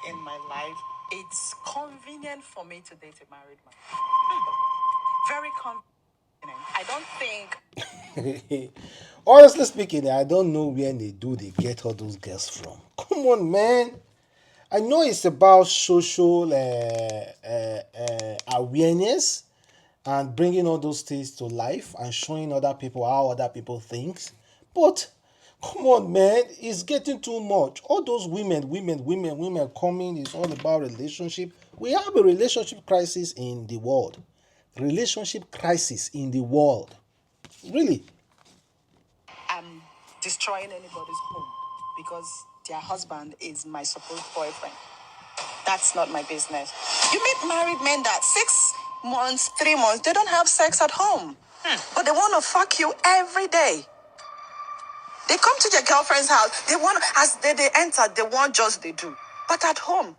in my life, it's convenient for me to date a married man. Very convenient. I don't think. Honestly speaking, I don't know where they get all those girls from. Come on, man. I know it's about social awareness and bringing all those things to life and showing other people how other people think. But come on, man, it's getting too much. All those women coming is all about relationship. We have a relationship crisis in the world. Relationship crisis in the world. Really? I'm destroying anybody's home because their husband is my supposed boyfriend. That's not my business. You meet married men that 6 months, 3 months, they don't have sex at home. But they want to fuck you every day. They come to their girlfriend's house. They want, as they enter, they want just they do. But at home,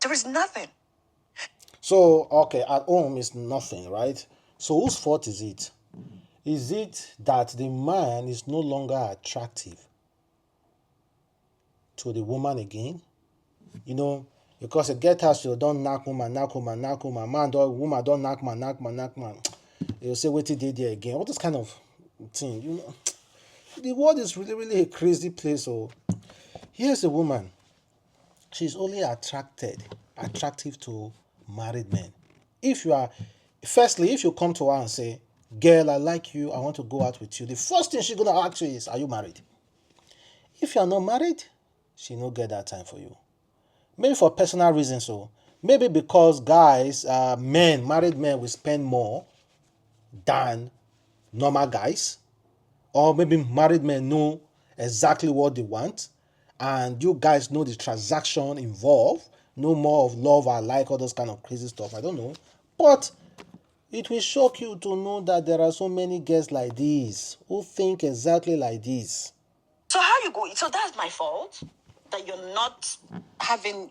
there is nothing. So, okay, at home is nothing, right? So, whose fault is it? Is it that the man is no longer attractive to the woman again? You know, because a get house, you don't knock woman, man, woman don't knock man. You'll say, wait till they there again. All this kind of thing, you know. The world is really, really a crazy place. So, here's a woman. She's only attractive to married men. If you are, firstly, if you come to her and say, girl, I like you, I want to go out with you, the first thing she's going to ask you is, are you married? If you are not married, she no get that time for you. Maybe for personal reasons, so maybe because guys, married men will spend more than normal guys, or maybe married men know exactly what they want, and you guys know the transaction involved, know more of love or like all those kind of crazy stuff. I don't know, but it will shock you to know that there are so many girls like this who think exactly like this. So how you going? So that's my fault that you're not having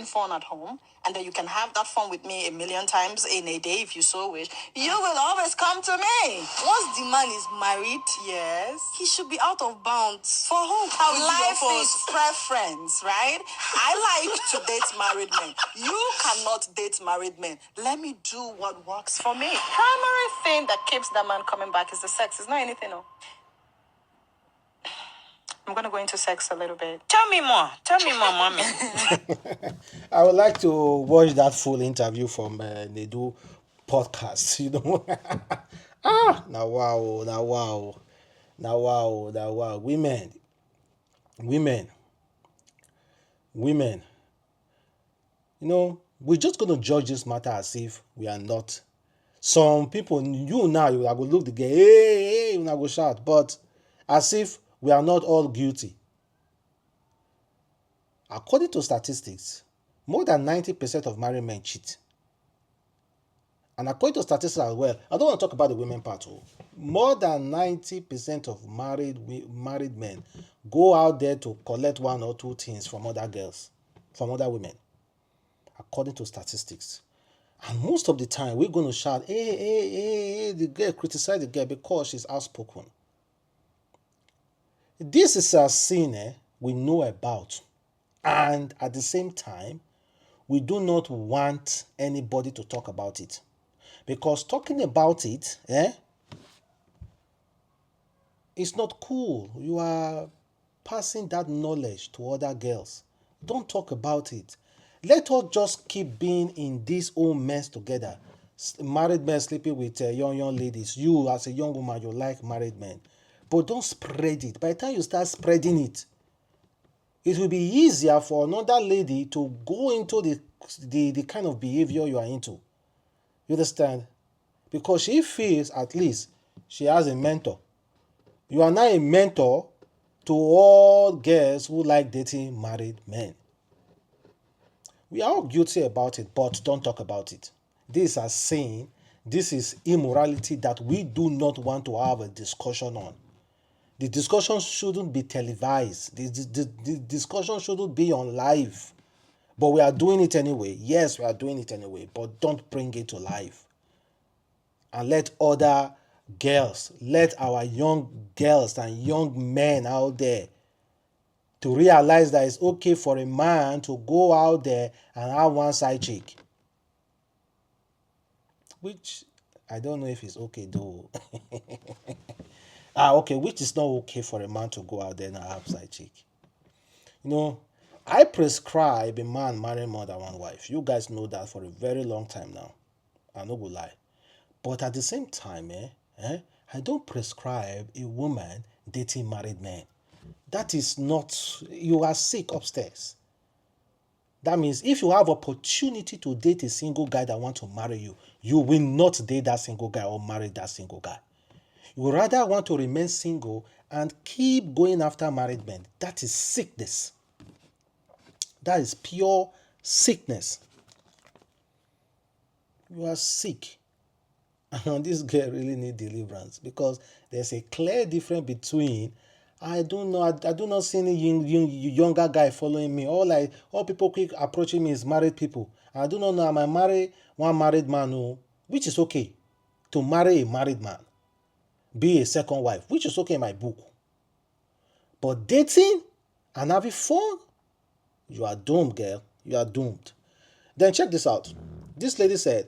fun at home, and that you can have that fun with me a million times in a day if you so wish. You will always come to me. Once the man is married, Yes. he should be out of bounds. For who? How is Life your is fault? preference, right? I like to date married men. You cannot date married men. Let me do what works for me. Primary thing that keeps that man coming back is the sex. It's not anything else. I'm gonna go into sex a little bit. Tell me more. Tell me more, mommy. I would like to watch that full interview from Nedu podcast. You know, now wow, now wow, now wow, now wow. Women, women. You know, we're just gonna judge this matter as if we are not. Some people, you now, you are going to look the girl, hey, you now go shout, but as if we are not all guilty. According to statistics, more than 90% of married men cheat. And according to statistics as well, I don't want to talk about the women part. More than 90% of married men go out there to collect one or two things from other girls, from other women, according to statistics. And most of the time, we're going to shout, hey, the girl, criticize the girl because she's outspoken. This is a sin we know about. And at the same time, we do not want anybody to talk about it. Because talking about it, it's not cool. You are passing that knowledge to other girls. Don't talk about it. Let us just keep being in this whole mess together. Married men sleeping with young ladies. You, as a young woman, you like married men. But don't spread it. By the time you start spreading it, it will be easier for another lady to go into the kind of behavior you are into. You understand? Because she feels at least she has a mentor. You are now a mentor to all girls who like dating married men. We are all guilty about it, but don't talk about it. This is a sin. This is immorality that we do not want to have a discussion on. The discussion shouldn't be televised. The discussion shouldn't be on live. But we are doing it anyway. Yes, we are doing it anyway, but don't bring it to life. And let other girls, let our young girls and young men out there to realize that it's okay for a man to go out there and have one side chick. Which I don't know if it's okay though. Okay, which is not okay for a man to go out there and have side chick. You know, I prescribe a man marrying more than one wife. You guys know that for a very long time now. I no go lie. But at the same time, I don't prescribe a woman dating married men. That is not, you are sick upstairs. That means if you have opportunity to date a single guy that want to marry you, you will not date that single guy or marry that single guy. You rather want to remain single and keep going after married men. That is sickness. That is pure sickness. You are sick. And this girl really need deliverance because there's a clear difference between I do not see any younger guy following me. All people quick approaching me is married people. I do not know I might marry one married man who, which is okay to marry a married man, be a second wife, which is okay in my book. But dating and having fun, you are doomed, girl. You are doomed. Then check this out. This lady said,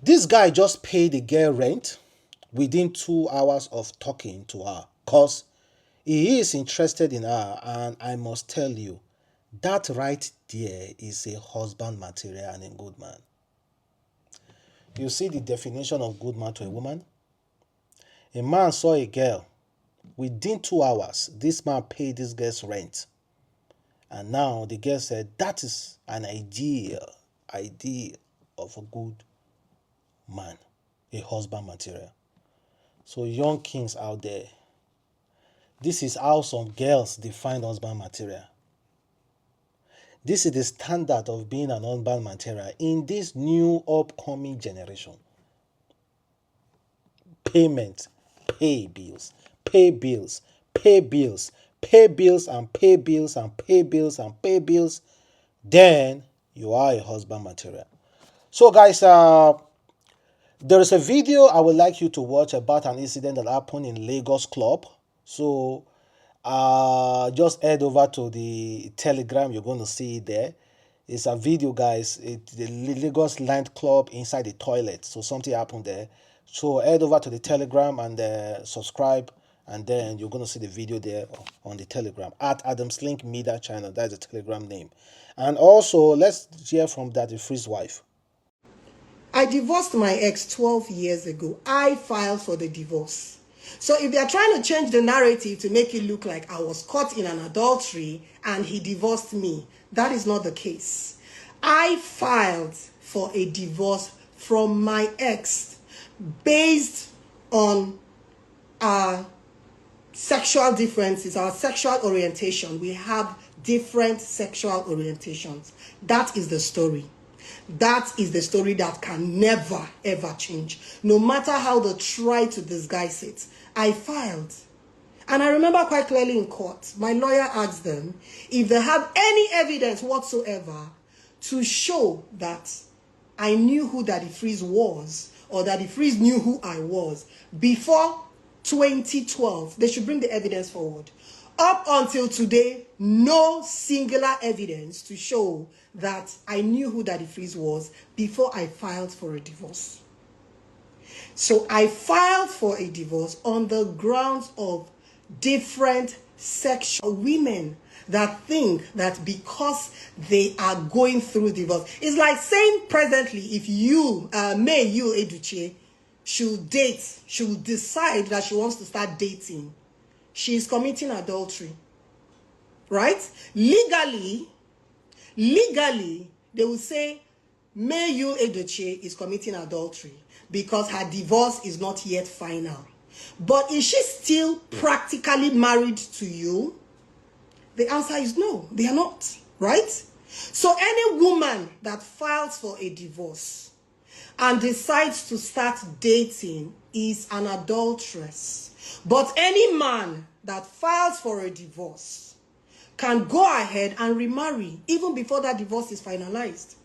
this guy just paid the girl rent within 2 hours of talking to her because he is interested in her, and I must tell you, that right there is a husband material and a good man. You see the definition of good man to a woman? A man saw a girl. Within 2 hours, this man paid this girl's rent. And now the girl said, that is an idea of a good man, a husband material. So young kings out there, this is how some girls define husband material. This is the standard of being an husband material in this new upcoming generation. Payment, pay bills, pay bills, pay bills, pay bills and pay bills and pay bills and pay bills. Then you are a husband material. So guys, there is a video I would like you to watch about an incident that happened in Lagos Club. So just head over to the Telegram. You're going to see it there. It's a video, guys. The Lagos Land Club inside the toilet. So something happened there. So head over to the Telegram and subscribe. And then you're going to see the video there on the Telegram at adamslinkmedia channel. That's the Telegram name. And also, let's hear from Daddy Free's wife. I divorced my ex 12 years ago. I filed for the divorce. So if they're trying to change the narrative to make it look like I was caught in an adultery and he divorced me, that is not the case. I filed for a divorce from my ex based on our sexual differences, our sexual orientation. We have different sexual orientations. That is the story. That is the story that can never, ever change. No matter how they try to disguise it. I filed. And I remember quite clearly in court, my lawyer asked them if they have any evidence whatsoever to show that I knew who Daddy Freeze was or Daddy Freeze knew who I was before 2012. They should bring the evidence forward. Up until today, no singular evidence to show that I knew who Daddy Freeze was before I filed for a divorce. So I filed for a divorce on the grounds of different sexual women that think that because they are going through divorce. It's like saying presently, if you, Eduche, should date, should decide that she wants to start dating, she is committing adultery, right? Legally, they will say, Mayu Edochie is committing adultery because her divorce is not yet final. But is she still practically married to you? The answer is no, they are not, right? So any woman that files for a divorce and decides to start dating is an adulteress. But any man that files for a divorce can go ahead and remarry even before that divorce is finalized.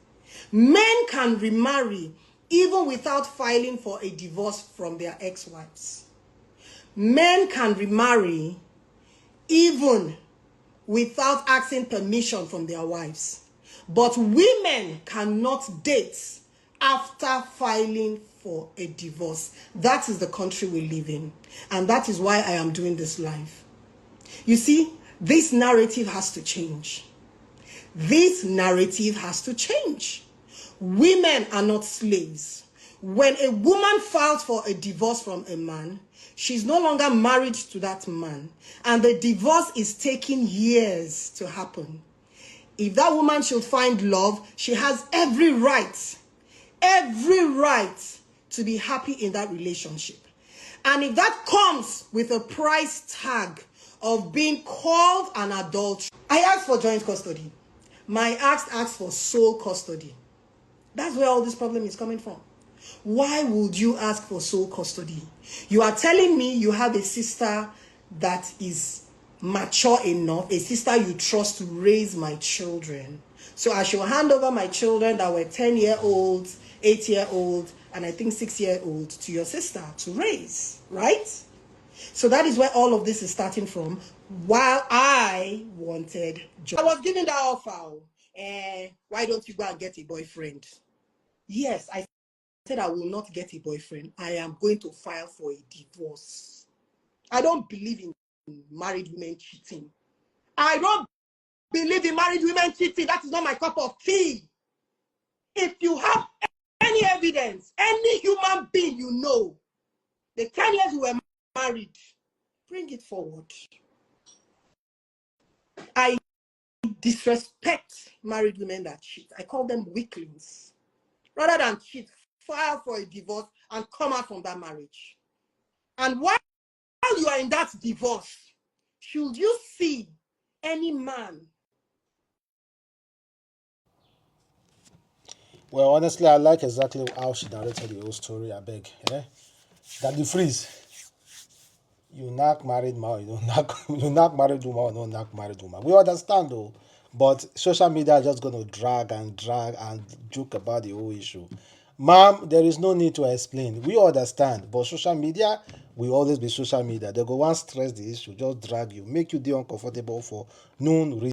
Men can remarry even without filing for a divorce from their ex-wives. Men can remarry even without asking permission from their wives. But women cannot date after filing for a divorce. That is the country we live in. And that is why I am doing this live. You see, this narrative has to change. This narrative has to change. Women are not slaves. When a woman files for a divorce from a man, she's no longer married to that man, and the divorce is taking years to happen. If that woman should find love, she has every right to be happy in that relationship. And if that comes with a price tag of being called an adulterer, I asked for joint custody. My ex asked for sole custody. That's where all this problem is coming from. Why would you ask for sole custody? You are telling me you have a sister that is mature enough, a sister you trust to raise my children. So I shall hand over my children that were 10-year-olds, 8-year-olds, and I think 6-year-olds to your sister to raise, right? So that is where all of this is starting from. While I wanted job. I was given that offer. Why don't you go and get a boyfriend? Yes, I said I will not get a boyfriend. I am going to file for a divorce. I don't believe in married women cheating. I don't believe in married women cheating. That is not my cup of tea. If you have any evidence, any human being you know, the 10 years we were married, bring it forward. I disrespect married women that cheat. I call them weaklings. Rather than cheat, file for a divorce and come out from that marriage. And while you are in that divorce, should you see any man? Well, honestly, I like exactly how she narrated the whole story. I beg. That the freeze. You knock married man, you knock married woman, or not knock married woman. We understand though. But social media is just gonna drag and joke about the whole issue. Ma'am, there is no need to explain. We understand, but social media will always be social media. They go one stress the issue, just drag you, make you the uncomfortable for known reason.